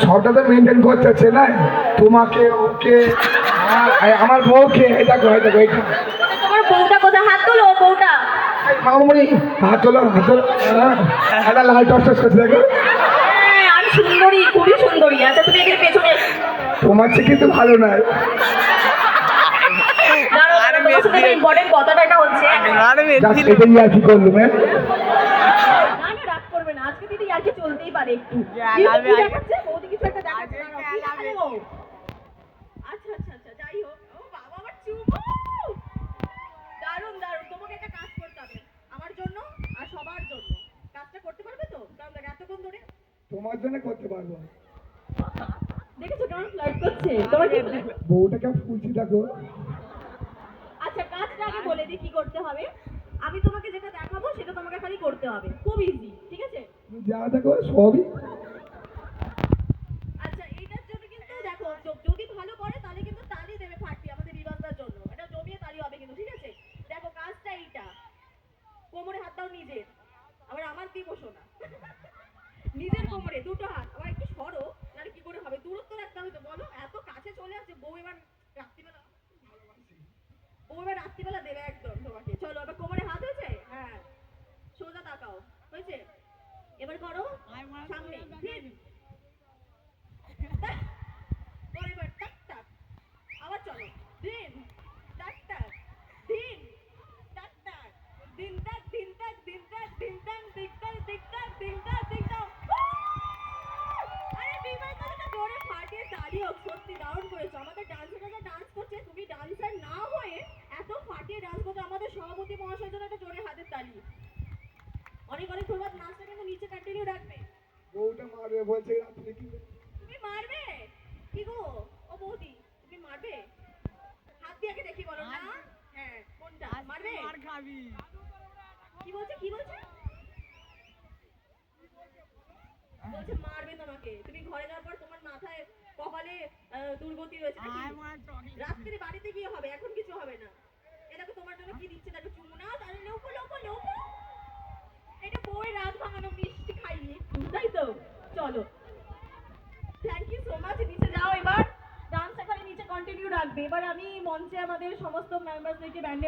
সবটা তো মেনটেন করতে হচ্ছে না, তোমাকে ওকে আমার বউকে, এটা করে দেখো এটা তোমার বউটা কোথায়? হাত তোলো ওর বউটা। মামুনি হাত তোলো, হাত তোলো। একটা লাল টস টস করছে দেখো। হ্যাঁ, আমি সুন্দরী, খুবই সুন্দরী। আচ্ছা তুমি এখানে পেছনে তোমার চেয়ে কিন্তু ভালো নয়। ইম্পর্টেন্ট কথাটা এটা হচ্ছে। এটাই আর কি করলো ম্যাম। না না, রাগ করবে না, আজকে দিদি আর কি চলতেই পারে একটু। কি দেখাচ্ছে বৌদি? কিছু একটা দেখাচ্ছে। কি দেখালো বউ? আচ্ছা আচ্ছা আচ্ছা, যাই হোক। ও বাবা, আমার চুমু দারুণ দারুণ। তোমাকে একটা কাজ করতে হবে আমার জন্য আর সবার জন্য। কাজটা করতে পারবে তো? কারণ দেখ এতক্ষণ ধরে তোমার জন্য করতে পারবো। দেখেছো কেমন ফ্লার্ট করছে তোমার? বউটা কেমন ফুলছি দেখো। আচ্ছা, কাজটা আগে বলে দিই কি করতে হবে। আমি তোমাকে যেটা দেখাবো সেটা তোমাকে খালি করতে হবে, খুব ইজি, ঠিক আছে? যা দেখো সবই। আচ্ছা, এইটার জন্য কিন্তু দেখো, যদি ভালো করে তাহলে কিন্তু তালি দেবে ফাটি আমাদের বিবাসদার জন্য। এটা জমিয়ে তালি হবে কিন্তু, ঠিক আছে? দেখো কাজটা এইটা। কোমরে হাত দাও নিজের, আবার আমার দিয়ে বসো না। নিজের কোমরে দুটো হাত। আবার একটু সরো, নাহলে কি করে হবে? দূরত্ব রাখতে হবে তো। বলো, এত কাছে চলে আসছে বউ। এবার রাত্রিবেলা রাত্রিবেলা দেবে একদম তোমাকে। চলো, আবার কোমরে হাত হয়েছে? হ্যাঁ, সোজা তাকাও। হয়েছে? এবার করো সামনে। এবার টাক টাক। আবার চলো। দিন টাক টাক, দিন টাক টাক, দিন টাক, দিন টাক, দিন টাক, দিন টাক, দিক টাক, দিক টাক, দিন টাক, দিক টাক। আরে বিবাহ তো জোরে ফাটিয়ে তালি হোক। সত্যি দারুণ করেছো। আমাদের ডান্সাররা ডান্স করছে, তুমি ডান্সার না হয়ে এত ফাটিয়ে ডান্স করছো। আমাদের সভাপতি মহাশয়ের জন্য একটা জোরে হাতের তালি। অনেক অনেক ধন্যবাদ। নাচটা কিন্তু নিচে কন্টিনিউ রাখবে। বউটা মারবে বলছে রাত্রে কি। তুমি মারবে? কি গো ও বৌদি, তুমি মারবে? হাত দিয়ে আগে দেখি, বলো না। হ্যাঁ, কোনটা মারবে? মার খাবি। কি বলছে? কি বলছে? বলছে মারবে তোমাকে। তুমি ঘরে যাওয়ার পর তোমার মাথায় কপালে দুর্গতি রয়েছে নাকি? রাত্রে বাড়িতে গিয়ে হবে, এখন কিছু হবে না। এ দেখো তোমার জন্য কি দিচ্ছে দেখো, চুমু নাও। তাহলে লোকো লোকো লোকো। এটা বউয়ের রাত ভাঙানো মিষ্টি খাইয়ে একটু, তাই তো? চলো, থ্যাংক ইউ সো মাচ। নিচে যাও এবার। ডান্স এখানে নিচে কন্টিনিউ রাখবে। এবার আমি মঞ্চে আমাদের সমস্ত মেম্বারদেরকে ব্যান্ডের